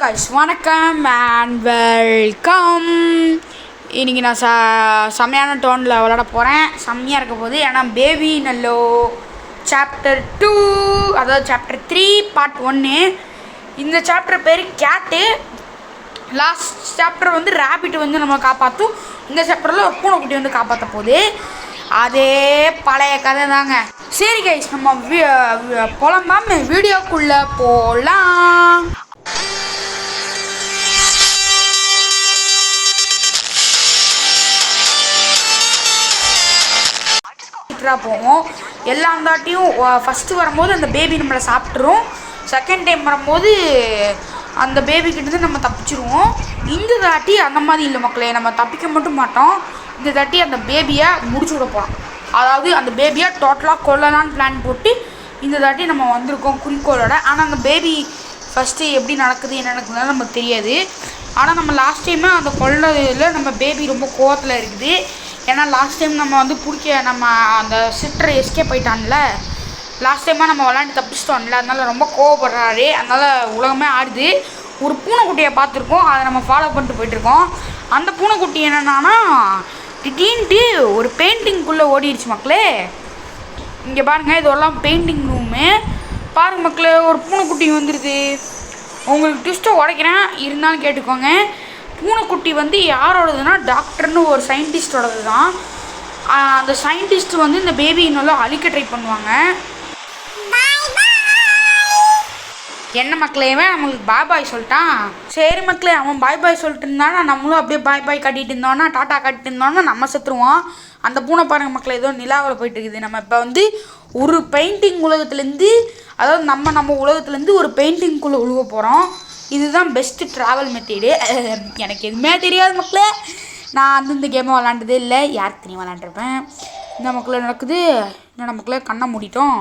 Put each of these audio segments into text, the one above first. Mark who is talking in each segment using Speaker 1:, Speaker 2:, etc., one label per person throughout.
Speaker 1: guys, வணக்கம் and welcome. இன்றைக்கி நான் செம்மையான டோனில் விளாட போகிறேன். செம்மையாக இருக்க போகுது. ஏன்னா பேபி நல்லோ சாப்டர் 2, அதாவது சாப்டர் 3 பார்ட் 1. இந்த சாப்டர் பேர் கேட்டு. லாஸ்ட் சாப்டர் வந்து ரேபிட் வந்து நம்ம காப்பாற்றும். இந்த சாப்டரில் ஒரு பூனைக்குட்டி வந்து காப்பாற்ற போகுது. அதே பழைய கதை தாங்க. சரி கைஸ், நம்ம போகலாமா? வீடியோக்குள்ளே போகலாம். போவோம். எல்லாம் தாட்டியும் ஃபஸ்ட்டு வரும்போது அந்த பேபி நம்மளை சாப்பிட்ரும். செகண்ட் டைம் வரும்போது அந்த பேபிக்கிட்டேருந்து நம்ம தப்பிச்சிருவோம். இந்த தாட்டி அந்த மாதிரி இல்லை மக்களே, நம்ம தப்பிக்க மட்டும் மாட்டோம். இந்த தாட்டி அந்த பேபியை முடிச்சு விட போகிறோம். அதாவது அந்த பேபியை டோட்டலாக கொல்லலான்னு பிளான் போட்டு இந்த தாட்டி நம்ம வந்திருக்கோம் குறிக்கோளோட. ஆனால் அந்த பேபி ஃபஸ்ட்டு எப்படி நடக்குது என்ன நடக்குதுன்னு நமக்கு தெரியாது. ஆனால் நம்ம லாஸ்ட் டைமே அந்த கொல்லதில் நம்ம பேபி ரொம்ப கோவத்தில் இருக்குது. ஏன்னா லாஸ்ட் டைம் நம்ம வந்து நம்ம அந்த சிஸ்டரை எஸ்கேப் போயிட்டான்ல, லாஸ்ட் டைமாக நம்ம விளாண்டு தப்பிச்சிட்டோம்ல, அதனால் ரொம்ப கோவப்படுறாரு. அதனால் உலகமே ஆடுது. ஒரு பூனைக்குட்டியை பார்த்துருக்கோம், அதை நம்ம ஃபாலோ பண்ணிட்டு போயிட்டுருக்கோம். அந்த பூனைக்குட்டி என்னென்னா திடீர்னுட்டு ஒரு பெயிண்டிங்குள்ளே ஓடிடுச்சு மக்களே. இங்கே பாருங்கள், இதெல்லாம் பெயிண்டிங் ரூமு. பாருங்கள் மக்களே, ஒரு பூனைக்குட்டி வந்துடுது. உங்களுக்கு ட்விஸ்ட்டை உடைக்கிறேன், இருந்தாலும் கேட்டுக்கோங்க. பூனைக்குட்டி வந்து யாரோடதுன்னா டாக்டர்னு ஒரு சயின்டிஸ்டோடது தான். அந்த சயின்டிஸ்ட் வந்து இந்த பேபி நல்லா அழிக்க ட்ரை பண்ணுவாங்க. என்ன மக்களேவே நம்மளுக்கு பாய் பாய் சொல்லிட்டான். சரி மக்களே, அவன் பாய் பாய் சொல்லிட்டு இருந்தானா நம்மளும் அப்படியே பாய் பாய் கட்டிகிட்டு இருந்தோன்னா, டாட்டா கட்டிட்டு இருந்தோன்னா நம்ம செத்துருவோம். அந்த பூனை பாருங்க மக்களே, ஏதோ நிலாவில் போயிட்டு இருக்குது. நம்ம இப்போ வந்து ஒரு பெயிண்டிங் உலகத்துலேருந்து, அதாவது நம்ம உலகத்துலேருந்து ஒரு பெயிண்டிங்குள்ளே உழுவ போகிறோம். இதுதான் பெஸ்ட்டு ட்ராவல் மெத்தேடு. எனக்கு எதுவுமே தெரியாது மக்களே. நான் வந்து இந்த கேமை விளாண்டதே இல்லை. யாருக்கு தெரியும் விளாண்டுருப்பேன். இந்த மக்களே நடக்குது. என்ன மக்களே, கண்ணை மூடிட்டோம்.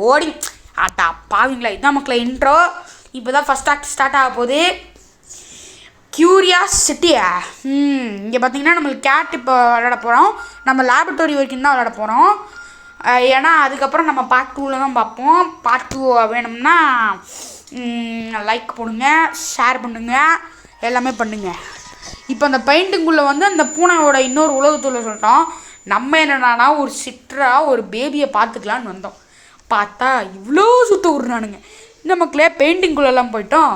Speaker 1: ஓடி ஆட்டா பாவீங்களா. இதுதான் மக்களே இன்ட்ரோ. இப்போ தான் ஃபஸ்ட் ஆக்ட் ஸ்டார்ட் ஆக போகுது. கியூரியாசிட்டியா. இங்கே பார்த்தீங்கன்னா நம்மளுக்கு கேட் இப்போ விளாட போகிறோம். நம்ம லேபரட்டரி வரைக்கும் தான் விளாட போகிறோம். ஏன்னா அதுக்கப்புறம் நம்ம பார்ட் 2ல் தான் பார்ப்போம். பார்ட் 2 வேணும்னா லைக் போடுங்க, ஷேர் பண்ணுங்க, எல்லாமே பண்ணுங்க. இப்போ அந்த பெயிண்டிங்குள்ளே வந்து அந்த பூனையோட இன்னொரு உலகத்தில் சொல்லிட்டோம். நம்ம என்னென்னா ஒரு ஒரு பேபியை பார்த்துக்கலான்னு வந்தோம். பார்த்தா இவ்வளோ சுத்த விட்றானுங்க. இந்த மக்களே பெயிண்டிங்குள்ளெல்லாம் போயிட்டோம்.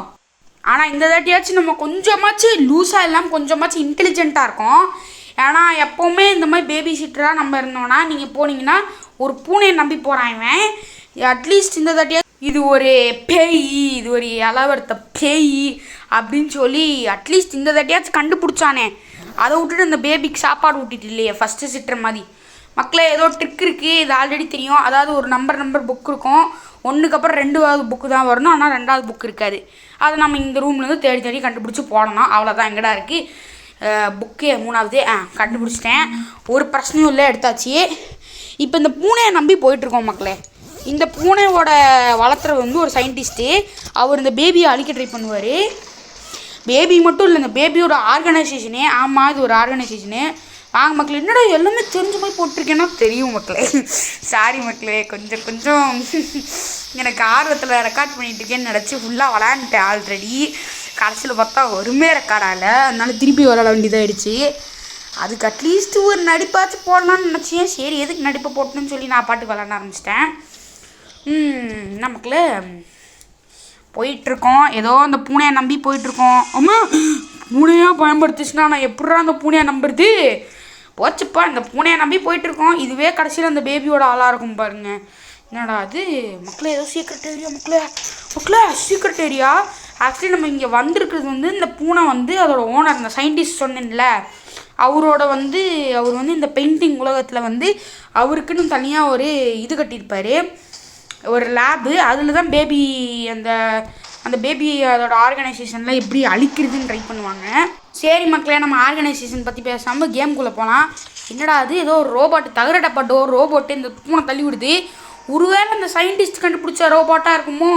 Speaker 1: ஆனால் இந்த தாட்டியாச்சும் நம்ம கொஞ்சமாச்சும் லூஸாக இல்லாமல் கொஞ்சமாச்சும் இன்டெலிஜென்ட்டாக இருக்கும். ஏன்னா எப்போவுமே இந்த மாதிரி பேபி சிட்டராக நம்ம இருந்தோன்னா, நீங்கள் போனீங்கன்னா ஒரு பூனையை நம்பி போகிறான். அட்லீஸ்ட் இந்த தாட்டியா இது ஒரு பேய், இது ஒரு இளவரத்த பேய் அப்படின்னு சொல்லி அட்லீஸ்ட் இந்த தாட்டியாச்சும் கண்டுபிடிச்சானே. அதை விட்டுட்டு இந்த பேபிக்கு சாப்பாடு ஊட்டிட்டு இல்லையே ஃபஸ்ட்டு சிட்டுற மாதிரி. மக்களே ஏதோ ட்ரிக் இருக்குது, இது ஆல்ரெடி தெரியும். அதாவது ஒரு நம்பர் புக் இருக்கும். 1க்கு அப்புறம் 2வது புக்கு தான் வரணும். ஆனால் 2வது புக் இருக்காது. அதை நம்ம இந்த ரூம்லேருந்து தேடி கண்டுபிடிச்சி போடணும். அவ்வளோதான். எங்கடா இருக்குது புக்கு? 3வது கண்டுபிடிச்சிட்டேன். ஒரு பிரச்சனையும் இல்லை, எடுத்தாச்சு. இப்போ இந்த பூனையை நம்பி போயிட்டுருக்கோம் மக்களே. இந்த பூனையோட வளர்த்துறது வந்து ஒரு சயின்டிஸ்ட்டு. அவர் இந்த பேபியை அழிக்க ட்ரை பண்ணுவார். பேபி மட்டும் இல்லை, இந்த பேபியோட ஆர்கனைசேஷனே. ஆமாம், இது ஒரு ஆர்கனைசேஷனு. வாங்க மக்களே, என்னடா எல்லாமே தெரிஞ்ச மாதிரி போட்டிருக்கேன்னா தெரியும் மக்களே. சாரி மக்களே, கொஞ்சம் எனக்கு ஆர்வத்தில் ரெக்கார்ட் பண்ணிட்டு இருக்கேன்னு நினச்சி ஃபுல்லாக விளாண்டுட்டேன் ஆல்ரெடி. கடைசியில் பார்த்தா ஒருமே ரெக்கார்ட் ஆகலை. அதனால திருப்பி விளாட வேண்டியதாகிடுச்சு. அதுக்கு அட்லீஸ்ட்டு ஒரு நடிப்பாச்சும் போடலான்னு நினச்சேன். சரி, எதுக்கு நடிப்பை போட்டணும்னு சொல்லி நான் பாட்டுக்கு விளாட ஆரம்பிச்சிட்டேன். என்ன மக்களே, போயிட்டுருக்கோம். ஏதோ அந்த பூனையை நம்பி போயிட்டுருக்கோம். அம்மா, பூனையாக பயன்படுத்துச்சுன்னா நான் எப்படா அந்த பூனையை நம்புறது? போச்சுப்பா, இந்த பூனையை நம்பி போயிட்டுருக்கோம். இதுவே கடைசியில் அந்த பேபியோட ஆளாக இருக்கும் பாருங்க. என்னடா அது மக்களே, ஏதோ சீக்ரெட் ஏரியா மக்களே சீக்ரெட் ஏரியா. ஆக்சுவலி நம்ம இங்கே வந்திருக்கிறது வந்து இந்த பூனை வந்து அதோட ஓனர், இந்த சயின்டிஸ்ட் சொன்னேன்ல, அவர் வந்து இந்த பெயிண்டிங் உலகத்தில் வந்து அவருக்குன்னு தனியாக ஒரு இது கட்டியிருப்பார், ஒரு லேபு. அதில் தான் பேபி அந்த பேபி அதோட ஆர்கனைசேஷனில் எப்படி அழிக்கிறதுன்னு ட்ரை பண்ணுவாங்க. சரி மக்களே, நம்ம ஆர்கனைசேஷன் பற்றி பேசாமல் கேம்குள்ளே போகலாம். என்னடா அது, ஏதோ ஒரு ரோபோட்டு, தகரட்டப்பட்ட ஒரு ரோபோட்டு இந்த பூனை தள்ளி விடுது. ஒருவேளை அந்த சயின்டிஸ்ட் கண்டுபிடிச்ச ரோபோட்டாக இருக்குமோ?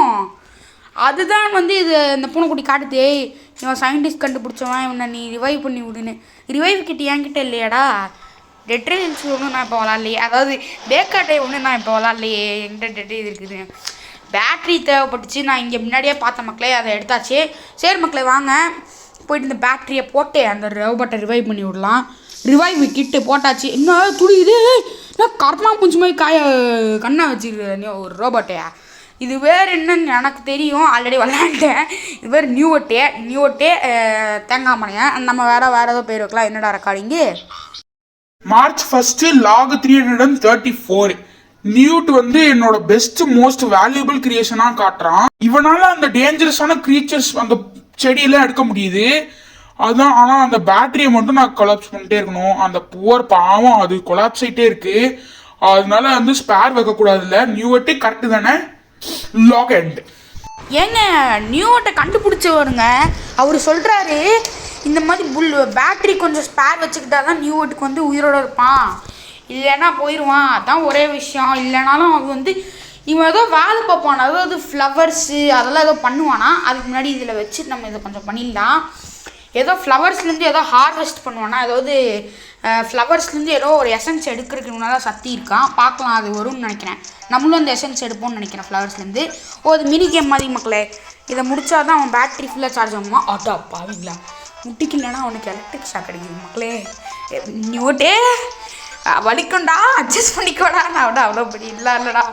Speaker 1: அதுதான் வந்து இந்த பூனைக்குட்டி காட்டுதே. இவன் சயின்டிஸ்ட் கண்டுபிடிச்சவன், இவனை நீ ரிவைவ் பண்ணி விடுன்னு. ரிவைவ் கிட்ட என்கிட்ட இல்லையாடா? டெட்ரேல்ஸ் ஒன்றும் நான் இப்போ விளாட்லையே, அதாவது பேக்காட்டை ஒன்று நான் இப்போ விளாட்லையே. என்கிட்ட டெட் இது இருக்குது. பேட்ரி தேவைப்பட்டுச்சு. நான் இங்கே முன்னாடியே பார்த்த மக்களே, அதை எடுத்தாச்சு. சரி மக்களே வாங்க போயிட்டு இந்த பேட்டரியை போட்டு அந்த ரோபோட்டை ரிவைவ் பண்ணி விடலாம். ரிவைவ் கிட்டு போட்டாச்சு. என்ன துடிக்குது, நான் கர்மா பூஞ்சி மாதிரி கண்ணா வச்சுருக்கேன் ஒரு ரோபோட்டையா. இது வேறு என்னன்னு எனக்கு தெரியும், ஆல்ரெடி விளாண்டேன். இது வேறு நியூட்டே தேங்காய் மணியன். நம்ம வேறு ஏதோ பேர் வைக்கலாம். என்னடா ரெக்கார்டிங்கு
Speaker 2: March 1 log 334. நியூட் வந்து என்னோட பெஸ்ட் மோஸ்ட் வேல்யூபிள் கிரியேஷனா காட்டுறான். இவனால அந்த டேஞ்சரஸான கிரீச்சர்ஸ் அந்த செடியெல்லாம் எடுக்க முடியுது. அதுதான். ஆனா அந்த பேட்டரியை மட்டும் நான் கொலாப்ஸ் பண்ணிட்டே இருக்கணும். அந்த புவர் பாவம் அது கொலாப்ஸ் ஆகிட்டே இருக்கு. அதனால வந்து ஸ்பேர் வைக்க கூடாதுல்ல. நியூவட்டே கரெக்டு தானே. லாக் எண்ட்
Speaker 1: ஏங்க நியூவட்டை கண்டுபிடிச்சவருங்க அவர் சொல்றாரு இந்த மாதிரி பேட்டரி கொஞ்சம் ஸ்பேர் வச்சுக்கிட்டா தான் நியூவட்டுக்கு வந்து உயிரோட இருப்பான், இல்லைன்னா போயிடுவான். அதான் ஒரே விஷயம். இல்லைனாலும் அது வந்து இவன் ஏதோ வேலை பார்ப்பான், அதாவது ஃப்ளவர்ஸு அதெல்லாம் ஏதோ பண்ணுவானா. அதுக்கு முன்னாடி இதில் வச்சு நம்ம இதை கொஞ்சம் பண்ணிடலாம். ஏதோ ஃப்ளவர்ஸ்லேருந்து ஏதோ ஹார்வெஸ்ட் பண்ணுவானா, அதாவது ஃப்ளவர்ஸ்லேருந்து ஏதோ ஒரு எசன்ஸ் எடுக்கிறதுக்கு தான் சக்தி இருக்கான். பார்க்கலாம், அது வரும்னு நினைக்கிறேன். நம்மளும் அந்த எசன்ஸ் எடுப்போம்னு நினைக்கிறேன் ஃப்ளவர்ஸ்லேருந்து. அது மினி கேம் மாதிரி மக்களே. இதை முடித்தா தான் அவன் பேட்ரி ஃபுல்லாக சார்ஜ் ஆகுமா. ஆட்டோ பாவீங்களா, முட்டிக்கலன்னா அவனுக்கு எலக்ட்ரிக் ஷாக் அடிக்குது மக்களே. நியூட்டே வலிக்கும்டா, அட்ஜஸ்ட் பண்ணிக்கோடா. நான் விட அவ்வளோ படி இல்லைடா.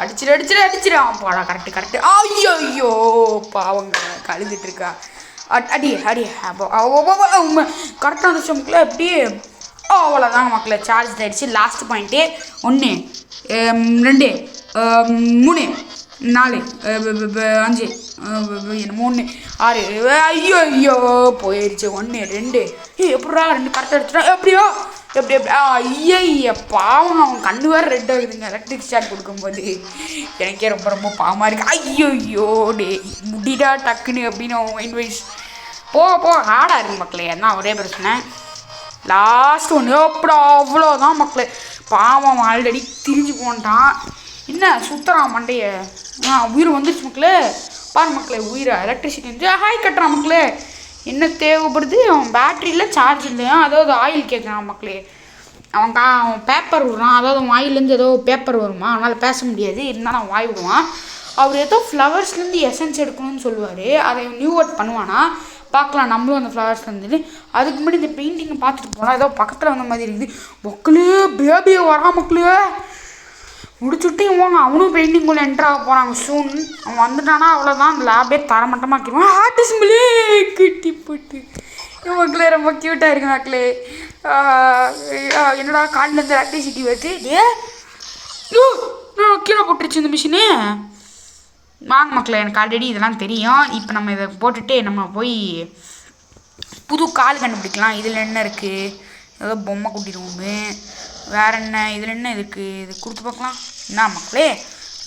Speaker 1: அடிச்சிடும் போடா. கரெக்டு. ஐயோ பாவங்க கழுதுட்டு இருக்கா. அடி கரெக்டாக வந்துச்சு மக்களே. எப்படி அவ்வளோதாங்க மக்களே, சார்ஜ் ஆகிடுச்சு. லாஸ்ட் பாயிண்ட்டு 1 2 3 4 5 3 6 ஐயோ போயிடுச்சு. 1 2 எப்படா 2 கரெக்டாக அடிச்சிட்டா. எப்படி ஐயா பாவம், அவன் கண்ணு வேறு ரெட் ஆகுதுங்க எலக்ட்ரிக் ஷாக் கொடுக்கும்போது. எனக்கே ரொம்ப பாவமாக இருக்குது. ஐயோ டே முடிடா டக்குன்னு அப்படின்னு அவன் மைண்ட் வைஸ் போக ஹார்டாக இருக்கு மக்களே. அதான் ஒரே பிரச்சனை. லாஸ்ட் 1 எப்படா அவ்வளோதான் மக்களே. பாவம் ஆல்ரெடி திரிஞ்சு போன்ட்டான். என்ன சுற்றுறான் மண்டையை. உயிர் வந்துருச்சு மக்களே. பாரு மக்களே, உயிரை எலக்ட்ரிசிட்டி வந்து ஹாய் கட்டுறான் மக்களே. என்ன தேவைப்படுது, அவன் பேட்ரியில் சார்ஜ் இல்லையா, அதாவது ஆயில் கேட்குறான் மக்களே. அவன் பேப்பர் விடுறான், அதாவது அவன் வாயிலேருந்து ஏதோ பேப்பர் வருமா, அவனால் பேச முடியாது, இருந்தாலும் அவன் வாய் விடுவான். அவர் ஏதோ ஃப்ளவர்ஸ்லேருந்து எசன்ஸ் எடுக்கணும்னு சொல்லுவார். அதை நியூ ஒர்க் பண்ணுவானா பார்க்கலாம். நம்மளும் அந்த ஃப்ளவர்ஸ்லேருந்து அதுக்கு முன்னாடி இந்த பெயிண்டிங்கை பார்த்துட்டு போகலாம். ஏதோ பக்கத்தில் வந்த மாதிரி இருக்குது மக்களே. பேபியை வரா மக்களே. முடிச்சுட்டு இவங்க அவனும் பெயிண்டிங்குள்ளே என்ட்ரு ஆக போகிறாங்க சூன். அவன் வந்துட்டானா அவ்வளோதான், அந்த லேபே தரமட்டமாக்கிடுவான். ஹார்ட் சிம்பிளே கட்டி போட்டு மக்களே ரொம்ப க்யூட்டாக இருக்கு மக்களே. என்னடா காலிலேருந்து எலக்ட்ரிசிட்டி வருது. கீழே போட்டுருச்சு இந்த மிஷினு. வாங்க மக்களே, எனக்கு ஆல்ரெடி இதெல்லாம் தெரியும். இப்போ நம்ம இதை போட்டுட்டு நம்ம போய் புது கால் கண்டுபிடிக்கலாம். இதில் என்ன இருக்குது, ஏதோ பொம்மை கூட்டிடுவோமே, வேறு என்ன இதில் என்ன இருக்குது, இது கொடுத்து பார்க்கலாம். என்ன மக்களே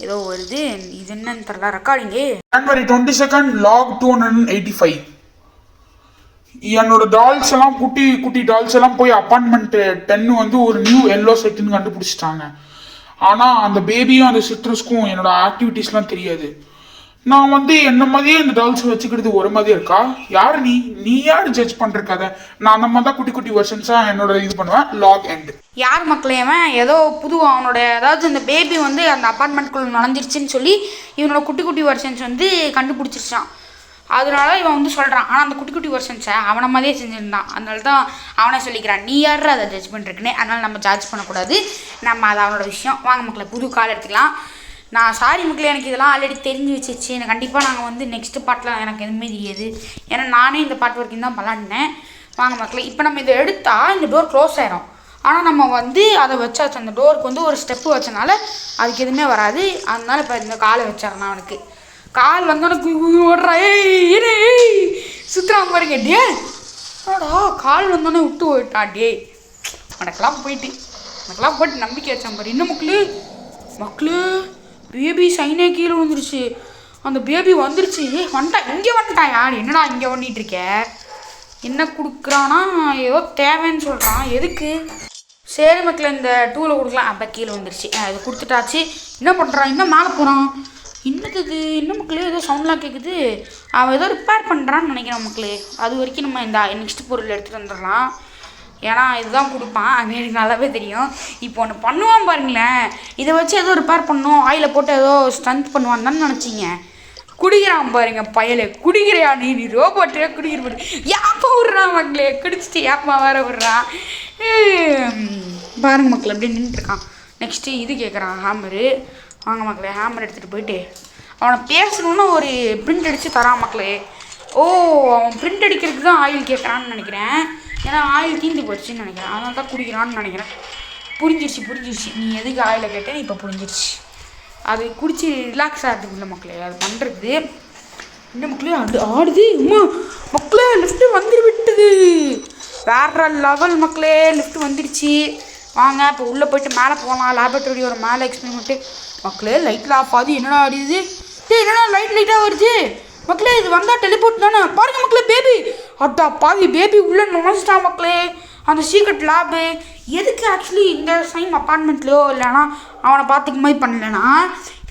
Speaker 1: ஏதோ வருது, இது என்னன்னு தெரியல. Recording
Speaker 2: January 22 log 285. என்னோட டால்ஸ் எல்லாம் குட்டி டால்ஸ் எல்லாம் போய் அப்பார்ட்மெண்ட் 10 வந்து ஒரு நியூ எல்லோ செட்டுன்னு கண்டுபிடிச்சிட்டாங்க. ஆனால் அந்த பேபியும் அந்த சிட்ரஸ்க்கும் என்னோட ஆக்டிவிட்டீஸ்லாம் தெரியாது. நான் வந்து என்ன மாதிரியே இந்த டால்ஸ் வச்சுக்கிறது ஒரு மாதிரி இருக்கா. யார் நீ யார் ஜட்ஜ் பண்ணுறக்காத. நான் அந்த மாதிரி தான் குட்டி வெர்ஷன்ஸாக என்னோட இது பண்ணுவேன். லாக் எண்ட்
Speaker 1: யார் மக்களேவன் ஏதோ புது அவனோட அதாவது இந்த பேபி வந்து அந்த அப்பார்ட்மெண்ட்குள்ளே நுழைஞ்சிருச்சுன்னு சொல்லி இவனோட குட்டி வெர்ஷன்ஸ் வந்து கண்டுபிடிச்சிருச்சான். அதனால இவன் வந்து சொல்கிறான். ஆனால் அந்த குட்டி வெர்ஷன்ஸை அவனை மாதிரியே செஞ்சுருந்தான். அதனால தான் அவனை சொல்லிக்கிறான், நீ யார் அதை ஜட்ஜ் பண்ணுறக்குன்னே. அதனால் நம்ம ஜட்ஜ் பண்ணக்கூடாது, நம்ம அது அவனோட விஷயம். வாங்க மக்களை புது கால் எடுத்துக்கலாம். நான் சாரி மக்களே, எனக்கு இதெல்லாம் ஆல்ரெடி தெரிஞ்சு வச்சிருச்சு. எனக்கு கண்டிப்பாக நாங்கள் வந்து நெக்ஸ்ட்டு பாட்டில் எனக்கு எதுவுமே தெரியாது. ஏன்னா நானே இந்த பாட்டு வரைக்கும் தான் விளாடினேன். வாங்க மக்களே, இப்போ நம்ம இதை எடுத்தால் இந்த டோர் க்ளோஸ் ஆகிடும். ஆனால் நம்ம வந்து அதை வச்சாச்சு, அந்த டோருக்கு வந்து ஒரு ஸ்டெப்பு வச்சனால அதுக்கு எதுவுமே வராது. அதனால இப்போ இந்த காலை வச்சாருண்ணா அவனுக்கு. கால் வந்தோடனே ஓடுறா. ஏய் சுற்றுறாங்க பாருங்க. டே ஆடா கால் வந்தோடனே விட்டு போயிட்டா. டே எனக்கெல்லாம் போயிட்டு நம்பிக்கை வச்சான் பாரு. இன்னும் மக்களே பேபி சைனே கீழே வந்துருச்சு. அந்த பேபி வந்துருச்சு. இங்கே வந்துட்டான். யார் என்னடா இங்கே பண்ணிகிட்டு இருக்க. என்ன கொடுக்குறான்னா ஏதோ தேவைன்னு சொல்கிறான். எதுக்கு? சரி மக்களே, இந்த டூவில் கொடுக்கலாம். அப்போ கீழே வந்துருச்சு. இது கொடுத்துட்டாச்சு. என்ன பண்ணுறான், இன்னும் மேலே போகிறான். இன்னத்துக்கு இன்னும் மக்களே ஏதோ சவுண்ட்லாம் கேட்குது. அவன் ஏதோ ரிப்பேர் பண்ணுறான்னு நினைக்கிறேன் மக்களே. அது வரைக்கும் நம்ம இந்த நெக்ஸ்ட் பொருள் எடுத்துகிட்டு வந்துடலாம். ஏன்னா இதுதான் கொடுப்பான், அது எனக்கு நல்லாவே தெரியும். இப்போ ஒன்று பண்ணுவான் பாருங்களேன், இதை வச்சு ஏதோ ரிப்பேர் பண்ணணும், ஆயிலை போட்டு ஏதோ ஸ்ட்ரென்த் பண்ணுவான்னு தானே நினச்சிங்க. குடிக்கிறான் பாருங்க பயலே, குடிக்கிறியா நீ ரோபோட்டே குடிக்கிற போட்டு ஏப்பா விட்றான் மக்களே, குடிச்சிட்டு ஏப்பா வேற விட்றான் பாருங்க மக்கள் அப்படியே நின்றுட்டுருக்கான். நெக்ஸ்ட்டு இது கேட்குறான் ஹேமரு. வாங்க மக்களே ஹேமர் எடுத்துகிட்டு போயிட்டு அவனை பேசணுன்னு ஒரு பிரிண்ட் அடித்து தரான் மக்களே. ஓ அவன் பிரிண்ட் அடிக்கிறதுக்கு தான் ஆயில் கேட்குறான்னு நினைக்கிறேன், ஏன்னா ஆயில் தீந்து போயிடுச்சுன்னு நினைக்கிறேன், அதனால தான் குடிக்கிறான்னு நினைக்கிறேன். புரிஞ்சிருச்சு நீ எதுக்கு ஆயிலை கேட்டேன்னு இப்போ புரிஞ்சிருச்சு. அது குடிச்சு ரிலாக்ஸ் ஆகிறதுக்கு இல்லை மக்களே, அது பண்ணுறது இந்த மக்களே ஆடுது அம்மா மக்களே. லிஃப்ட்டு வந்துரு விட்டுது, வேற லெவல் மக்களே, லிஃப்ட் வந்துடுச்சு. வாங்க இப்போ உள்ளே போயிட்டு மேலே போகலாம், லேபரட்டரியோட மேலே எக்ஸ்பெரிமெண்ட்டு. மக்களே லைட்டில் ஆஃப் ஆகுது, என்னடா ஆடிது என்னடா லைட்டாக வருது மக்களே. இது வந்தால் டெலிபோர்ட் தானே பாருங்க மக்களே. பேபி அட்டா பாதி பேபி உள்ளே நுழைச்சிட்டா மக்களே அந்த சீக்ரெட் லேபு. எதுக்கு ஆக்சுவலி இந்த சைம் அப்பார்ட்மெண்ட்லையோ இல்லைனா அவனை பார்த்துக்க மாதிரி பண்ணலைன்னா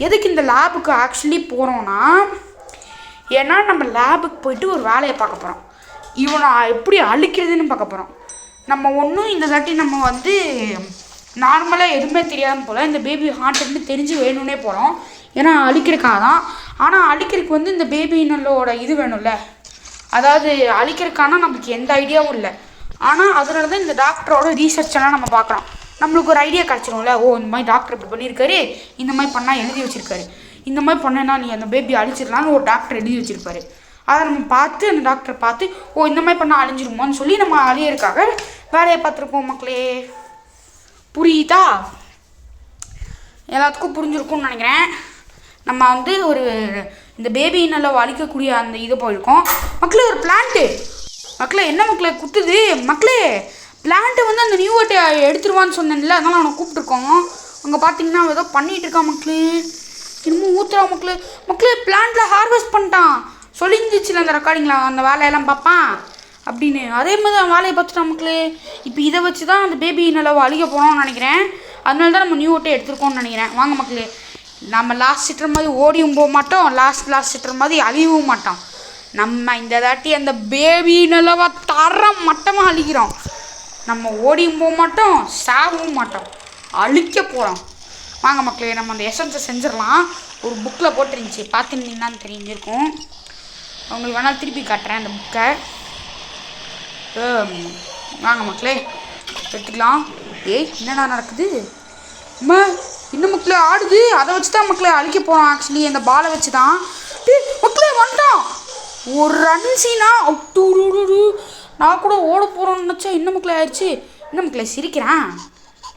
Speaker 1: எதுக்கு இந்த லேபுக்கு ஆக்சுவலி போகிறோன்னா, ஏன்னா நம்ம லேபுக்கு போயிட்டு ஒரு வேலையை பார்க்க போகிறோம், இவனை எப்படி அழிக்கிறதுன்னு பார்க்க போகிறோம். நம்ம ஒன்றும் இந்த தாட்டி நம்ம வந்து நார்மலாக எதுவுமே தெரியாமல் போல் இந்த பேபி ஹார்ட்னு தெரிஞ்சு வேணும்னே போகிறோம், ஏன்னா அழிக்கிறதுக்காக தான். ஆனால் அழிக்கிறதுக்கு வந்து இந்த பேபினோட இது வேணும்ல, அதாவது அழிக்கிறதுக்கான நம்மளுக்கு எந்த ஐடியாவும் இல்லை. ஆனால் அதனால தான் இந்த டாக்டரோட ரீசர்ச்செல்லாம் நம்ம பார்க்குறோம், நம்மளுக்கு ஒரு ஐடியா கிடச்சிரும்ல. ஓ இந்த மாதிரி டாக்டர் இப்படி பண்ணியிருக்காரு, இந்த மாதிரி பண்ணால் எழுதி வச்சுருக்காரு, இந்த மாதிரி பண்ணேன்னா நீ அந்த பேபி அழிச்சிடலான்னு ஒரு டாக்டர் எழுதி வச்சுருப்பாரு. அதை நம்ம பார்த்து அந்த டாக்டரை பார்த்து ஓ இந்த மாதிரி பண்ணால் அழிஞ்சிருமோன்னு சொல்லி நம்ம அழியறதுக்காக வேலையை பார்த்துருப்போம் மக்களே. புரியுதா? எல்லாத்துக்கும் புரிஞ்சிருக்கும்னு நினைக்கிறேன். நம்ம வந்து ஒரு இந்த பேபி நல்லா அழிக்கக்கூடிய அந்த இது போயிருக்கோம் மக்களே. ஒரு பிளான்ட்டு மக்களே, என்ன மக்களே குத்துது மக்களே, பிளான்ட்டு வந்து அந்த நியூ வட்டை எடுத்துருவான்னு சொன்னேன்ல, அதனால அவனை கூப்பிட்டுருக்கோம். அங்கே பார்த்தீங்கன்னா ஏதோ பண்ணிகிட்டு இருக்கான் மக்களே, இன்னமும் ஊற்றுறா மக்களே. மக்களே பிளான்ட்டில் ஹார்வெஸ்ட் பண்ணிட்டான், சொல்லியிருந்துச்சுல அந்த ரெக்கார்டிங்கில் அந்த வேலையெல்லாம் பார்ப்பான் அப்படின்னு, அதே மாதிரி தான் வேலையை பார்த்துட்டான் மக்களே. இப்போ இதை வச்சு தான் அந்த பேபி நல்லா அழிக்க போகிறோம்னு நினைக்கிறேன், அதனால தான் நம்ம நியூ வட்டை எடுத்துருக்கோம்னு நினைக்கிறேன். வாங்க மக்களே, நம்ம லாஸ்ட் சிட்டுற மாதிரி ஓடியும் போக மாட்டோம், லாஸ்ட் சிட்டுற மாதிரி அழியவும் மாட்டோம். நம்ம இந்த தாட்டி அந்த பேபி நிலவா தர மட்டமாக அழிக்கிறோம். நம்ம ஓடியும் போக மாட்டோம், சாகவும் மாட்டோம், அழிக்க போகிறோம். வாங்க மக்களே நம்ம அந்த எசன்ஸை செஞ்சிடலாம். ஒரு புக்கில் போட்டுருந்துச்சு, பார்த்துருந்தீங்கன்னான்னு தெரிஞ்சிருக்கும். உங்களுக்கு வேணாலும் திருப்பி காட்டுறேன் அந்த புக்கை. வாங்க மக்களே எடுத்துக்கலாம். என்னடா நடக்குது அம்மா, இன்னும் மக்களே ஆடுது, அதை வச்சு தான் மக்களே அழிக்க போகிறோம். ஆக்சுவலி அந்த பாலை வச்சு தான் மக்களே வந்துட்டோம். ஒரு ரன்ஸினா நான் கூட ஓட போகிறோன்னு நினச்சா இன்னும் மக்களே ஆயிடுச்சு. இன்னும் மக்களே சிரிக்கிறேன்,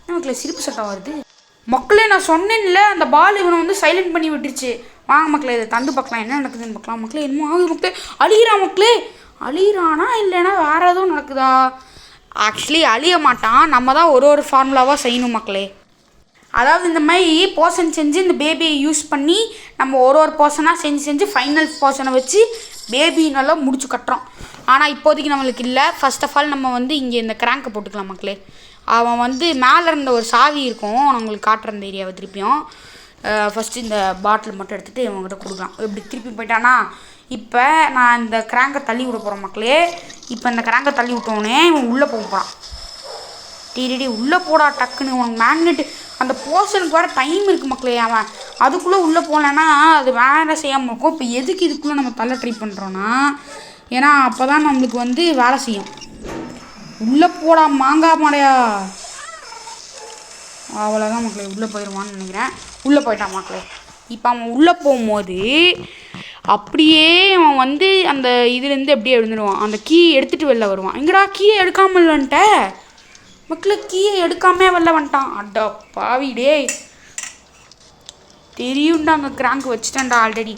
Speaker 1: இன்னும் மக்களே சிரிப்பு சட்டம் வருது மக்களே. நான் சொன்னேன்ல அந்த பால் இவனை வந்து சைலண்ட் பண்ணி விட்டுருச்சு. வாங்க மக்களே இதை தந்து பார்க்கலாம் என்ன நடக்குதுன்னு பார்க்கலாம் மக்களே. என்னமோ ஆகுது மக்களே, அழிகிறான் மக்களே. அழிகிறானா இல்லைன்னா வேறு எதுவும் நடக்குதா? ஆக்சுவலி அழிய மாட்டான், நம்ம தான் ஒரு ஃபார்முலாவாக செய்யணும் மக்களே. அதாவது இந்த மாதிரி போர்ஷன் செஞ்சு இந்த பேபியை யூஸ் பண்ணி நம்ம ஒரு போர்ஷனாக செஞ்சு ஃபைனல் போர்ஷனை வச்சு பேபி நல்லா முடிச்சு கட்டுறோம். ஆனால் இப்போதைக்கு நம்மளுக்கு இல்லை. ஃபர்ஸ்ட் ஆஃப் ஆல் நம்ம வந்து இங்கே இந்த கிராங்கை போட்டுக்கலாம் மக்களே. அவன் வந்து மேலே இருந்த ஒரு சாவி இருக்கும், நான் உங்களுக்கு காட்டுற அந்த ஏரியாவை திருப்பியும். ஃபஸ்ட்டு இந்த பாட்டில் மட்டும் எடுத்துகிட்டு இவங்ககிட்ட கொடுக்கலாம். இப்படி திருப்பி போயிட்டானா இப்போ நான் இந்த கிராங்கை தள்ளி விட போகிறேன் மக்களே. இப்போ இந்த கிராங்கை தள்ளி விட்டோன்னே இவன் உள்ளே போக போகிறான். டிடி உள்ளே போடா டக்குன்னு, உனக்கு மேக்னெட்டு அந்த போர்ஷனுக்கு வேறு டைம் இருக்குது மக்களே. அவன் அதுக்குள்ளே உள்ளே போகலன்னா அது வேலை செய்யாமல் இருக்கும். இப்போ எதுக்கு இதுக்குள்ளே நம்ம தள்ள ட்ரை பண்ணுறோன்னா, ஏன்னா அப்போ தான் நம்மளுக்கு வந்து வேலை செய்யும். உள்ளே போடா மாங்காய் மாடையா. அவ்வளோதான் மக்களே, உள்ளே போயிடுவான்னு நினைக்கிறேன். உள்ளே போயிட்டான் மக்களே. இப்போ அவன் உள்ளே போகும்போது அப்படியே அவன் வந்து அந்த இதுலேருந்து அப்படியே எழுந்துடுவான், அந்த கீ எடுத்துகிட்டு வெளில வருவான். எங்கடா கீயை எடுக்காமல் இல்லைன்ட்ட மக்களே, கீயை எடுக்காமே வெளில வந்துட்டான். அட்டா பாவிடே, தெரியும்டா அங்கே கிராங்க் வச்சுட்டேன்டா ஆல்ரெடி.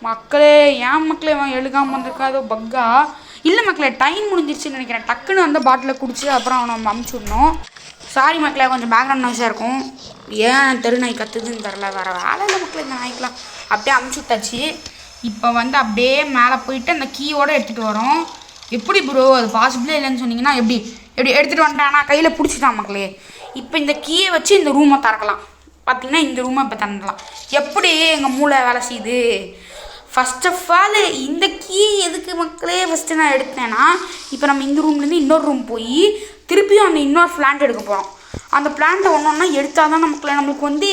Speaker 1: மக்களே ஏன் மக்களே அவன் எடுக்காமல் வந்திருக்காதோ பக்கா இல்லை மக்களே, டைம் முடிஞ்சிருச்சுன்னு நினைக்கிறேன். டக்குன்னு அந்த பாட்டிலை குடிச்சு அப்புறம் அவனை நம்ம அமுச்சு விடணும். சாரி மக்களே, கொஞ்சம் பேக்ரவுண்ட் நாய்ஸாக இருக்கும். ஏன் தெரு நாய் கற்றுதுன்னு தெரில, வேறு வேலை இல்லை மக்களே. இந்த நாய்க்கெலாம் அப்படியே அமுச்சு விட்டாச்சு. இப்போ வந்து அப்படியே மேலே போயிட்டு அந்த கீயோடு எடுத்துகிட்டு வரோம். எப்படி ப்ரோ அது பாசிபிளே இல்லைன்னு சொன்னீங்கன்னா எப்படி எடுத்துகிட்டு வந்துட்டானா கையில் பிடிச்சிட்டான் மக்களே. இப்போ இந்த கீயை வச்சு இந்த ரூமை திறக்கலாம். பார்த்திங்கன்னா இந்த ரூமை இப்போ திறந்துடலாம். எப்படி எங்கள் மூளை வேலை செய்யுது. ஃபஸ்ட் ஆஃப் ஆல் இந்த கீ எதுக்கு மக்களே ஃபஸ்ட்டு நான் எடுத்தேன்னா, இப்போ நம்ம இந்த ரூம்லேருந்து இன்னொரு ரூம் போய் திருப்பியும் அந்த இன்னொரு பிளான்ட் எடுக்க போகிறோம். அந்த பிளான்ட்டை ஒன்று ஒன்றா எடுத்தால் தான் நம்மளுக்கு வந்து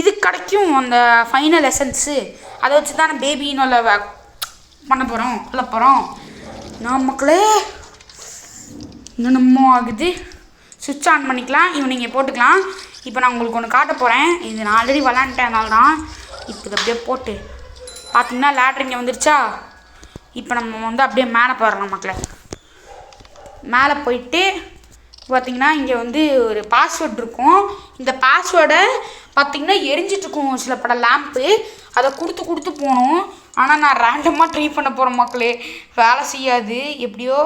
Speaker 1: இது கிடைக்கும், அந்த ஃபைனல் எசன்ஸு. அதை வச்சு தான் பேபி இன்னொரு பண்ண போகிறோம், சொல்ல போகிறோம். நான் மக்களே என்னென்னமோ ஆகுது. சுவிட்ச் ஆன் பண்ணிக்கலாம், இவனிங்க போட்டுக்கலாம். இப்போ நான் உங்களுக்கு ஒன்று காட்ட போகிறேன். இது நான் ஆல்ரெடி விளாண்டுட்டேனால தான். இப்போ இதை அப்படியே போட்டு பார்த்தீங்கன்னா லேட்ரு இங்கே வந்துருச்சா. இப்போ நம்ம வந்து அப்படியே மேலே போயிடலாம் மக்களே. மேலே போயிட்டு பார்த்திங்கன்னா இங்கே வந்து ஒரு பாஸ்வேர்டு இருக்கும். இந்த பாஸ்வேர்டை பார்த்திங்கன்னா எரிஞ்சிட்ருக்கும் சில பட லேம்ப்பு. அதை கொடுத்து போகணும். ஆனால் நான் ரேண்டமாக ட்ரை பண்ண போகிறேன் மக்களே, வேலை செய்யாது எப்படியோ.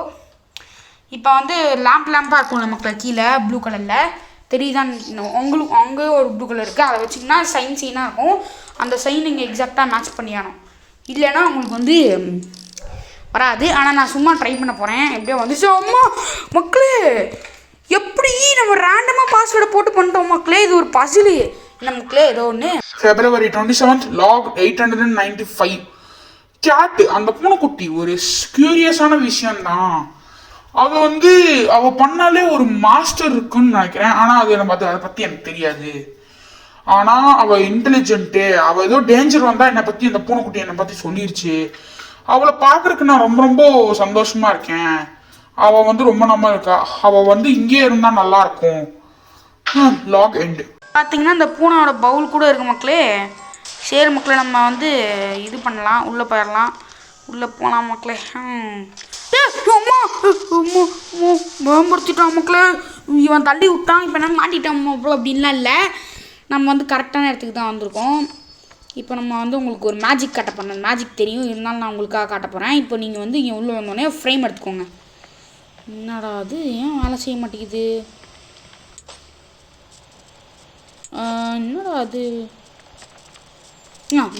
Speaker 1: இப்போ வந்து லேம்ப்பாக இருக்கும்ல மக்களே, கீழே ப்ளூ கலரில் தெரியுதான் உங்களுக்கு. அங்கே ஒரு ப்ளூ கலர் இருக்குது, அதை வச்சிங்கன்னா சைனாக இருக்கும். அந்த சைன் நீங்கள் எக்ஸாக்டாக மேட்ச் பண்ணியானோம், இல்லைன்னா உங்களுக்கு வந்து வராது. ஆனால் நான் சும்மா ட்ரை பண்ண போகிறேன். எப்படியோ வந்துச்சு. அம்மா மக்களே, எப்படி நம்ம ரேண்டமாக பாஸ்வேர்டை போட்டு பண்ணிட்டோம் மக்களே. இது ஒரு பசிலு என்ன மக்களே, ஏதோ ஒன்று.
Speaker 2: February 27th log 895. கேட் அந்த பூனைக்குட்டி ஒரு கியூரியஸான விஷயம்தான். அவ பண்ணாலே ஒரு மாஸ்டர் இருக்குன்னு நினைக்கிறேன். ஆனால் அது எனக்கு அதை பற்றி எனக்கு தெரியாது. ஆனால் அவள் இன்டெலிஜென்ட்டு. அவள் ஏதோ டேஞ்சர் வந்தால் என்னை பற்றி, அந்த பூனைக்குட்டி என்னை பற்றி சொல்லிருச்சு. அவளை பார்க்குறதுக்கு நான் ரொம்ப ரொம்ப சந்தோஷமாக இருக்கேன். அவள் வந்து ரொம்ப நம்ம இருக்கா. அவள் வந்து இங்கே இருந்தால் நல்லாயிருக்கும். லாக் எண்டு.
Speaker 1: பார்த்தீங்கன்னா இந்த பூனையோட பவுல் கூட இருக்குது மக்களே. சரி மக்களே, நம்ம வந்து இது பண்ணலாம், உள்ளே போயிடலாம். உள்ளே போகலாம் மக்களே. அம்மா மேம்படுத்திட்டான் மக்களே. இவன் தள்ளி விட்டான், இப்போ என்ன மாட்டிட்டான் அப்புறம் அப்படின்லாம் இல்லை. நம்ம வந்து கரெக்டான இடத்துக்கு தான் வந்திருக்கோம். இப்போ நம்ம வந்து உங்களுக்கு ஒரு மேஜிக் காட்ட போகிறேன். மேஜிக் தெரியும், இருந்தாலும் நான் உங்களுக்காக காட்ட போகிறேன். இப்போ நீங்கள் வந்து இங்கே உள்ளே வந்தோடனே ஃப்ரேம் எடுத்துக்கோங்க. என்னடா அது ஏன் வேலை செய்ய மாட்டேங்குது? என்னடா அது?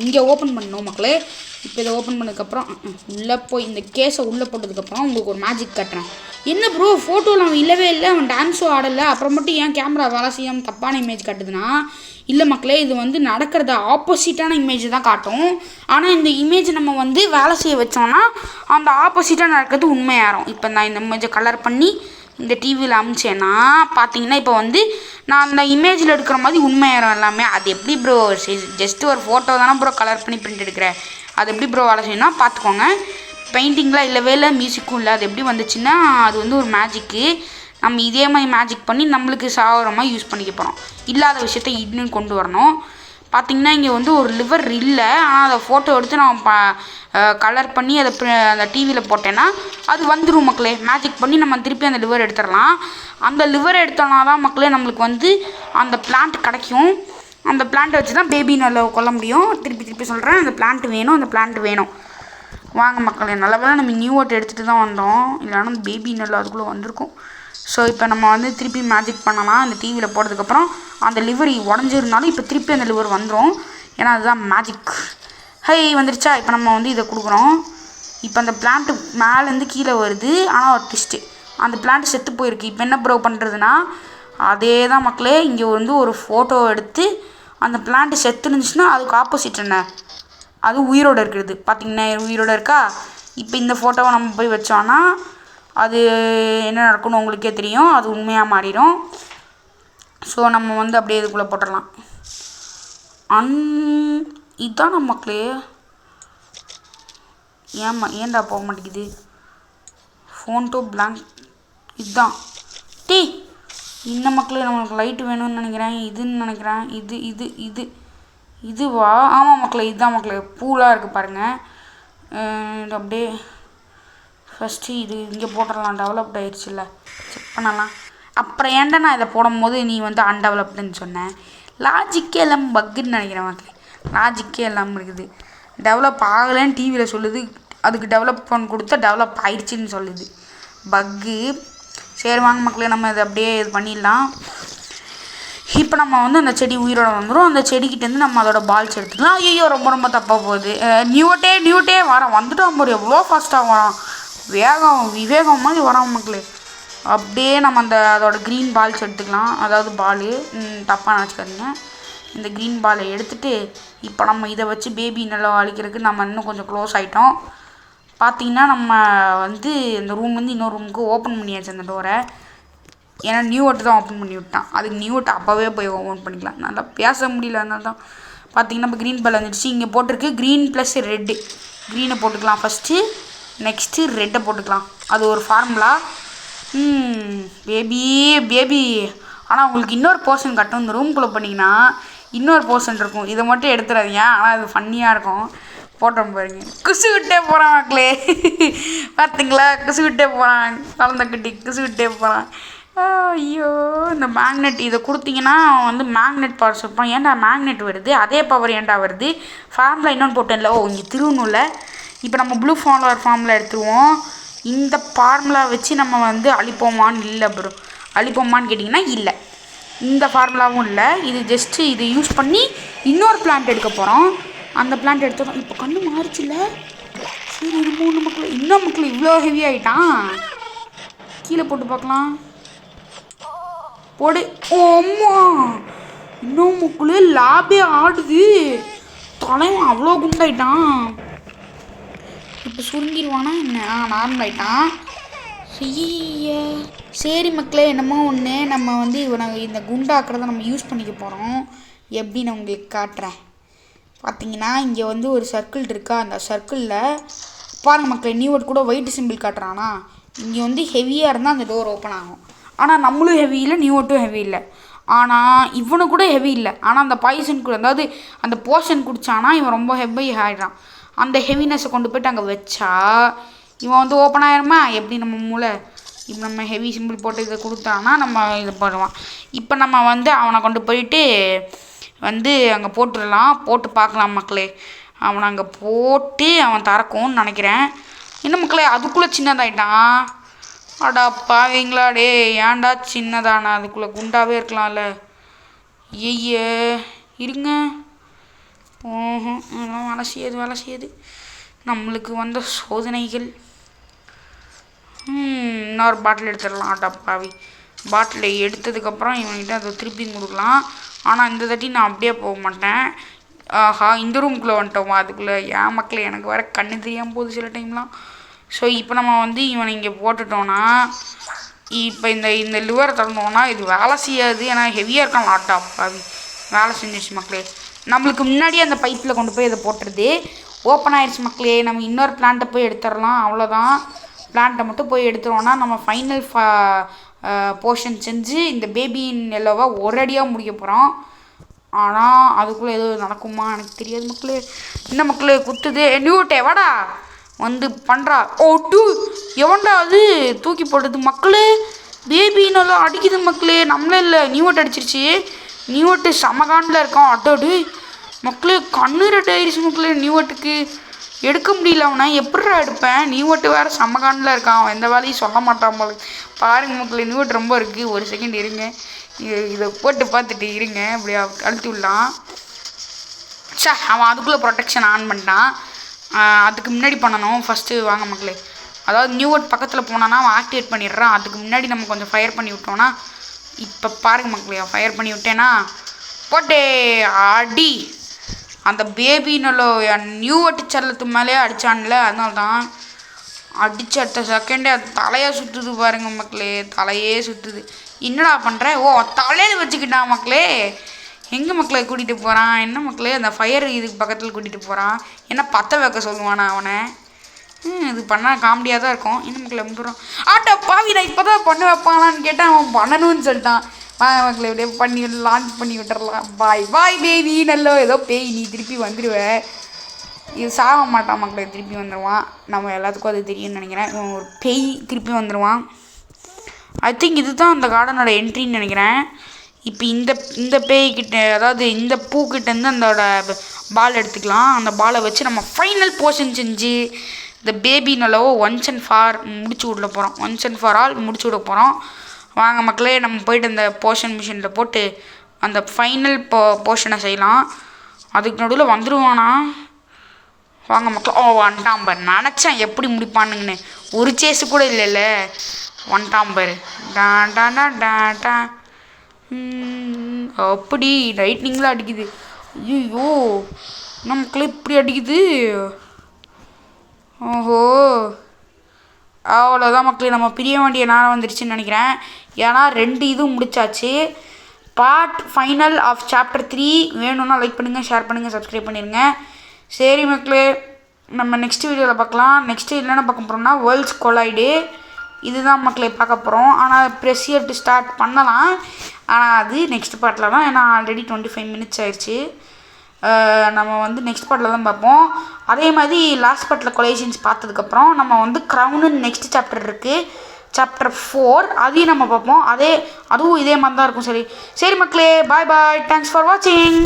Speaker 1: இங்கே ஓப்பன் பண்ணணும் மக்களே. இப்போ இதை ஓப்பன் பண்ணதுக்கப்புறம் உள்ளே போய் இந்த கேஸை உள்ளே போட்டதுக்கப்புறம் உங்களுக்கு ஒரு மேஜிக் காட்டுறேன். என்ன ப்ரோ, ஃபோட்டோவில் அவன் இல்லவே இல்லை, அவன் டான்ஸும் ஆடலை, அப்புறம் மட்டும் ஏன் கேமரா வேலை செய்யாமல் தப்பான இமேஜ் காட்டுதுன்னா, இல்லை மக்களே, இது வந்து நடக்கிறத ஆப்போசிட்டான இமேஜ் தான் காட்டும். ஆனால் இந்த இமேஜ் நம்ம வந்து வேலை செய்ய வச்சோம்னா அந்த ஆப்போசிட்டாக நடக்கிறது உண்மையாயிரும். இப்போ நான் இந்த இமேஜை கலர் பண்ணி இந்த டிவியில் அமிச்சேன்னா பார்த்தீங்கன்னா இப்போ வந்து நான் அந்த இமேஜில் எடுக்கிற மாதிரி உண்மையாயிரும் எல்லாமே. அது எப்படி ப்ரோ, ஜஸ்ட்டு ஒரு ஃபோட்டோ தானே ப்ரோ கலர் பண்ணி பிரிண்ட் எடுக்கிறேன், அது எப்படி ப்ரோ வேலை செய்யணும்னா பார்த்துக்கோங்க. பெயிண்டிங்லாம் இல்லவே இல்லை, மியூசிக்கும் இல்லை. அது எப்படி வந்துச்சுன்னா அது வந்து ஒரு மேஜிக்கு. நம்ம இதே மாதிரி மேஜிக் பண்ணி நம்மளுக்கு சாகிற மாதிரி யூஸ் பண்ணிக்க போகிறோம். இல்லாத விஷயத்த இன்னும் கொண்டு வரணும். பார்த்திங்கன்னா இங்கே வந்து ஒரு லிவர் இல்லை, ஆனால் அதை ஃபோட்டோ எடுத்து நான் கலர் பண்ணி அதை அந்த டிவியில் போட்டேன்னா அது வந்துடும் மக்களே. மேஜிக் பண்ணி நம்ம திருப்பி அந்த லிவர் எடுத்துடலாம். அந்த லிவர் எடுத்தோன்னா தான் மக்களே நம்மளுக்கு வந்து அந்த பிளான்ட் கிடைக்கும். அந்த பிளான்ட்டை வச்சு தான் பேபி நல்லா கொல்ல முடியும். திருப்பி சொல்கிறேன், அந்த பிளான்ட் வேணும், அந்த பிளான்ட் வேணும். வாங்க மக்களே, நல்லவேளை நம்ம நியூ வாட் எடுத்துகிட்டு தான் வந்தோம், இல்லைன்னா பேபி நல்லா அதுக்குள்ளே வந்திருக்கும். ஸோ இப்போ நம்ம வந்து திருப்பி மேஜிக் பண்ணலாம். அந்த டிவியில் போட்டதுக்கப்புறம் அந்த லிவர் உடஞ்சிருந்தாலும் இப்போ திருப்பி அந்த லிவர் வந்துடும், ஏன்னா அதுதான் மேஜிக். ஹை வந்துருச்சா. இப்போ நம்ம வந்து இதை கொடுக்குறோம். இப்போ அந்த பிளான்ட்டு மேலேருந்து கீழே வருது, ஆனால் ஒரு ட்விஸ்ட்டு, அந்த பிளான்ட் செத்து போயிருக்கு. இப்போ என்ன ப்ரோ பண்ணுறதுன்னா அதே தான் மக்களே, இங்கே வந்து ஒரு ஃபோட்டோ எடுத்து அந்த பிளான்ட்டு செத்து இருந்துச்சுன்னா அதுக்கு ஆப்போசிட் என்ன, அது உயிரோடு இருக்கிறது. பார்த்திங்கன்னா உயிரோடு இருக்கா. இப்போ இந்த ஃபோட்டோவை நம்ம போய் வச்சோன்னா அது என்ன நடக்கும்னு உங்களுக்கே தெரியும், அது உண்மையாக மாறிடும். ஸோ நம்ம வந்து அப்படியே இதுக்குள்ளே போட்டுடலாம். இதுதான் நம்ம மக்களே. ஏன்டா போக மாட்டேங்குது ஃபோன் டு பிளாங்க். இதுதான் டீ இந்த மக்களே, நம்மளுக்கு லைட்டு வேணும்னு நினைக்கிறேன், இதுன்னு நினைக்கிறேன். இதுவா? ஆமாம் மக்களே, இதுதான் மக்களே. பூலாம் இருக்குது பாருங்கள். இது அப்படியே ஃபஸ்ட்டு இது இங்கே போட்டுடலாம். டெவலப்ட் ஆயிடுச்சுல்ல, செக் பண்ணலாம். அப்புறம் ஏன்டா நான் இதை போடும் போது நீ வந்து அன்டெவலப்டுன்னு சொன்னேன்? லாஜிக்கே எல்லாம் பக்குன்னு நினைக்கிறேன் மக்களே. லாஜிக்கே எல்லாம் இருக்குது. டெவலப் ஆகலைன்னு டிவியில் சொல்லுது, அதுக்கு டெவலப் பண்ணி கொடுத்தா டெவலப் ஆயிடுச்சுன்னு சொல்லுது. பக்கு. சரி வாங்க மக்களே, நம்ம இதை அப்படியே இது பண்ணிடலாம். இப்போ நம்ம வந்து அந்த செடி உயிரோட வந்துடும். அந்த செடிக்கிட்டேருந்து நம்ம அதோட பால்ஸ் எடுத்துக்கலாம். ஐயோ ரொம்ப ரொம்ப தப்பாக போகுது. நியூட்டே வந்துட்டோம் போது எவ்வளோ ஃபாஸ்ட்டாக வரான், விவேகம் மாதிரி வரான் மக்களே. அப்படியே நம்ம அதோட க்ரீன் பால்ஸ் எடுத்துக்கலாம். அதாவது பால் தப்பாக நினச்சிக்காதீங்க. இந்த க்ரீன் பாலை எடுத்துகிட்டு இப்போ நம்ம இதை வச்சு பேபி நல்லா அழிக்கிறதுக்கு நம்ம இன்னும் கொஞ்சம் க்ளோஸ் ஆகிட்டோம். பார்த்திங்கன்னா நம்ம வந்து இந்த ரூம்லேருந்து இன்னொரு ரூமுக்கு ஓப்பன் பண்ணியாச்சு அந்த டோரை. ஏன்னா நியூ ஒட்டு தான் ஓப்பன் பண்ணி விட்டான். அதுக்கு நியூ ஒட்டு அப்போவே போய் ஓப்பன் பண்ணிக்கலாம். நல்லா பேச முடியல, அதனால தான். பார்த்தீங்கன்னா இப்போ க்ரீன் பல் வந்துடுச்சு. இங்கே போட்டிருக்கு க்ரீன் ப்ளஸ் ரெட்டு. க்ரீனை போட்டுக்கலாம் ஃபஸ்ட்டு, நெக்ஸ்ட்டு ரெட்டை போட்டுக்கலாம். அது ஒரு ஃபார்முலா. பேபி. ஆனால் உங்களுக்கு இன்னொரு போர்ஷன் கட்டும். இந்த ரூம்குள்ளே பண்ணிங்கன்னா இன்னொரு போர்ஷன் இருக்கும். இதை மட்டும் எடுத்துடாதீங்க. ஆனால் அது ஃபன்னியாக இருக்கும். போட்டோம் பாருங்க. குசு விட்டே போகிறான் மக்களே. பார்த்தீங்களா, குசு விட்டே போகிறான். குழந்தை குட்டி குசு விட்டே போகிறான். ஐயோ, இந்த மேக்னெட் இதை கொடுத்தீங்கன்னா வந்து மேக்னெட் பவர் சொல்லுப்பான். ஏன்டா மேக்னெட் வருது, அதே பவர் ஏன்டா வருது, ஃபார்முலா இன்னொன்று போட்டேன்ல. இங்கே திருவண்ணூரில் இப்போ நம்ம ப்ளூ ஃபார்முலா எடுத்துருவோம். இந்த ஃபார்முலா வச்சு நம்ம வந்து அழிப்போமான்னு இல்லை ப்ரோ. அழிப்போமான்னு கேட்டிங்கன்னா இல்லை, இந்த ஃபார்முலாவும் இல்லை. இது ஜஸ்ட்டு இதை யூஸ் பண்ணி இன்னொரு பிளான்ட் எடுக்க போகிறோம். அந்த பிளான்ட் எடுத்தோம். இப்போ கண்ணு மாறிச்சுல்ல. சரி, இது 3 மக்கள். இன்னும் மக்கள் இவ்வளோ ஹெவி ஆகிட்டான். கீழே போட்டு பார்க்கலாம். போடு. அம்மா, இன்னும் மக்களே லாபே ஆடுது. தலைவன் அவ்வளோ குண்டாயிட்டான். இப்போ சுருங்கிடுவானா என்ன? நார்மல் ஆகிட்டான். சரி மக்களே, என்னமோ ஒன்று நம்ம வந்து இவனை இந்த குண்டாக்குறத நம்ம யூஸ் பண்ணிக்க போகிறோம். எப்படின்னு உங்களுக்கு காட்டுறேன். பார்த்தீங்கன்னா இங்கே வந்து ஒரு சர்க்கிள் இருக்கா. அந்த சர்க்கிளில் பாருங்கள் மக்களே, நியூ ஒர்ட் கூட ஒயிட் சிம்பிள் காட்டுறானா. இங்கே வந்து ஹெவியாக இருந்தால் அந்த டோர் ஓப்பன் ஆகும். ஆனால் நம்மளும் ஹெவி இல்லை, நியூ ஒர்ட்டும் ஹெவி இல்லை. ஆனால் இவனு கூட ஹெவி இல்லை. ஆனால் அந்த பாய்சன் கூட, அதாவது அந்த போர்ஷன் குடித்தானா இவன் ரொம்ப ஹெவி ஆகிடுறான். அந்த ஹெவினஸை கொண்டு போய்ட்டு அங்கே வச்சா இவன் வந்து ஓப்பன் ஆகிருமா. எப்படி நம்ம மூளை இப்போ நம்ம ஹெவி சிம்பிள் போட்டு இதை கொடுத்தானா நம்ம இது பண்ணுவான். இப்போ நம்ம வந்து அவனை கொண்டு போயிட்டு வந்து அங்கே போட்டுடலாம். போட்டு பார்க்கலாம் மக்களே. அவனை அங்கே போட்டு அவன் திறக்கும்னு நினைக்கிறேன். இன்னும் மக்களே அதுக்குள்ளே சின்னதாயிட்டான். அடா பாவீங்களா டே, ஏன்டா சின்னதானா, அதுக்குள்ளே குண்டாவே இருக்கலாம்ல. ஐயே இருங்க. அதெல்லாம் வேலை செய்யுது நம்மளுக்கு வந்த சோதனைகள். இன்னொரு பாட்டில் எடுத்துடலாம். அடா பாவி, பாட்டிலை எடுத்ததுக்கப்புறம் இவன்கிட்ட அதை திருப்பி கொடுக்கலாம். ஆனால் இந்த தட்டி நான் அப்படியே போக மாட்டேன். ஆஹா, இந்த ரூம்குள்ளே வந்துட்டோமா. அதுக்குள்ளே ஏன் மக்களே எனக்கு வேறு கண்ணு தெரியாமல் போகுது சில டைம்லாம். ஸோ இப்போ நம்ம வந்து இவனை இங்கே போட்டுட்டோன்னா இப்போ இந்த லிவரை திறந்தோன்னா இது வேலை செய்யாது. ஏன்னா ஹெவியாக இருக்கான். லாட்டா பாவி வேலை செஞ்சிச்சு மக்களே. நம்மளுக்கு முன்னாடியே அந்த பைப்பில் கொண்டு போய் இதை போட்டுறது ஓப்பன் ஆயிடுச்சு மக்களே. நம்ம இன்னொரு பிளான்ட்டை போய் எடுத்துடலாம். அவ்வளோதான், பிளான்ட்டை மட்டும் போய் எடுத்துருவோன்னா நம்ம ஃபைனல் போர்ஷன் செஞ்சு இந்த பேபியின் எல்லோவா ஒரடியாக முடிக்க போகிறோம். ஆனால் அதுக்குள்ளே ஏதோ நடக்குமா எனக்கு தெரியாது மக்களே. என்ன மக்களே குத்துது. நியூட்டே வாடா வந்து பண்ணுறா. எவன்டா அது தூக்கி போடுறது மக்களே. பேபின்னெல்லாம் அடிக்குது மக்களே. நம்மளே இல்லை, நியூட் அடிச்சிருச்சு. நியூட்டு சமகாண்டில் இருக்கான். அட்டோடு மக்களே கண்ணு ரெட் ஆயிடுச்சு மக்களே. நியூட்டுக்கு எடுக்க முடியல. அவனை எப்படா எடுப்பேன். நியூட்டு வேறு சமகாண்டில் இருக்கான். அவன் எந்த வேலையும் சொல்ல மாட்டான் போல. பாருங்கள் மக்களே, நியூட் ரொம்ப இருக்குது. ஒரு செகண்ட் இருங்க, இதை போட்டு பார்த்துட்டு இருங்க. இப்படி அழுத்தி விடலாம். அவன் அதுக்குள்ளே ப்ரொடெக்ஷன் ஆன் பண்ணிட்டான். அதுக்கு முன்னாடி பண்ணணும் ஃபஸ்ட்டு. வாங்க மக்களே, அதாவது நியூ ஒர்ட் பக்கத்தில் போனான்னா அவன் ஆக்டிவேட் பண்ணிடுறான். அதுக்கு முன்னாடி நம்ம கொஞ்சம் ஃபயர் பண்ணி விட்டோன்னா. இப்போ பாருங்கள் மக்களே, ஃபயர் பண்ணி விட்டேன்னா போட்டே அடி. அந்த பேபின்னோ நியூ ஒர்ட் செல்லத்து மேலே அடித்தான்ல, அதனால தான் அடித்து அடுத்த செகண்டே அது தலையை சுற்றுது பாருங்கள் மக்களே. தலையே சுற்றுது. என்னடா பண்ணுற? தலையில் வச்சுக்கிட்டான் மக்களே. எங்கே மக்களை கூட்டிகிட்டு போகிறான்? என்ன மக்களே, அந்த ஃபயர் இதுக்கு பக்கத்தில் கூட்டிகிட்டு போகிறான். என்ன பற்ற வைக்க சொல்லுவானா அவனை? இது பண்ணால் காமெடியாக தான் இருக்கும். என்ன மக்களை வந்துடுறான். ஆட்டோ பாவி, நான் இப்போ தான் பண்ண வைப்பானான்னு கேட்டேன். அவன் பண்ணணும்னு சொல்லிட்டான். மக்களை இப்படியே பண்ணி லான்ச் பண்ணி விட்டுறலாம். Boy baby. நல்ல ஏதோ பேய், நீ திருப்பி வந்துடுவேன். இது சாக மாட்டான் மக்களை, திருப்பி வந்துடுவான். நம்ம எல்லாத்துக்கும் அது தெரியும்னு நினைக்கிறேன். இவன் ஒரு பேய் திருப்பி வந்துடுவான். ஐ திங்க் இதுதான் அந்த கார்டனோட என்ட்ரின்னு நினைக்கிறேன். இப்போ இந்த பேய்கிட்ட, அதாவது இந்த பூக்கிட்டேருந்து அதோட பால் எடுத்துக்கலாம். அந்த பாலை வச்சு நம்ம ஃபைனல் போர்ஷன் செஞ்சு இந்த பேபி நல்லவோ ஒன்ஸ் அண்ட் ஃபார் முடிச்சு விட போகிறோம். ஒன்ஸ் அண்ட் ஃபார் ஆல் முடிச்சு விட போகிறோம். வாங்க மக்களே, நம்ம போய்ட்டு அந்த போர்ஷன் மிஷினில் போட்டு அந்த ஃபைனல் போர்ஷனை செய்யலாம். அதுக்கு நடுவில் வந்துடுவானா? வாங்க மக்கள். வந்துட்டாம்பர். நினச்சேன் எப்படி முடிப்பானுங்கன்னு. ஒரு சேஸு கூட இல்லைல்ல. வந்துட்டாம்பர். டா அப்படி லைட்னிங்லாம் அடிக்குது. ஐயோ, நமக்குள்ளே இப்படி அடிக்குது. ஓஹோ, அவ்வளோதான் மக்களே, நம்ம பிரிய வேண்டிய நேரம் வந்துருச்சுன்னு நினைக்கிறேன். ஏன்னா 2 இது முடிச்சாச்சு. பார்ட் ஃபைனல் ஆஃப் சாப்டர் 3 வேணும்னா லைக் பண்ணுங்கள், ஷேர் பண்ணுங்கள், சப்ஸ்கிரைப் பண்ணிடுங்க. சரி மக்களே, நம்ம நெக்ஸ்ட் வீடியோவில் பார்க்கலாம். நெக்ஸ்ட்டு என்னென்ன பார்க்க போகிறோம்னா வேர்ல்ட்ஸ் கொலைடு, இதுதான் மக்களே பார்க்க போகிறோம். ஆனால் ப்ரெஸ் ஸ்டார்ட் பண்ணலாம், ஆனால் அது நெக்ஸ்ட் பார்ட்டில் தான். ஏன்னா ஆல்ரெடி 25 மினிட்ஸ் ஆயிடுச்சு. நம்ம வந்து நெக்ஸ்ட் பார்ட்டில் தான் பார்ப்போம். அதே மாதிரி லாஸ்ட் பார்ட்டில் கொலேஷன்ஸ் பார்த்ததுக்கப்புறம் நம்ம வந்து க்ரௌனு நெக்ஸ்ட் சாப்டர் இருக்குது, சாப்டர் 4, அதையும் நம்ம பார்ப்போம். அதுவும் இதே மாதிரி தான் இருக்கும். சரி மக்களே, பாய் பாய், தேங்க்ஸ் ஃபார் வாட்சிங்.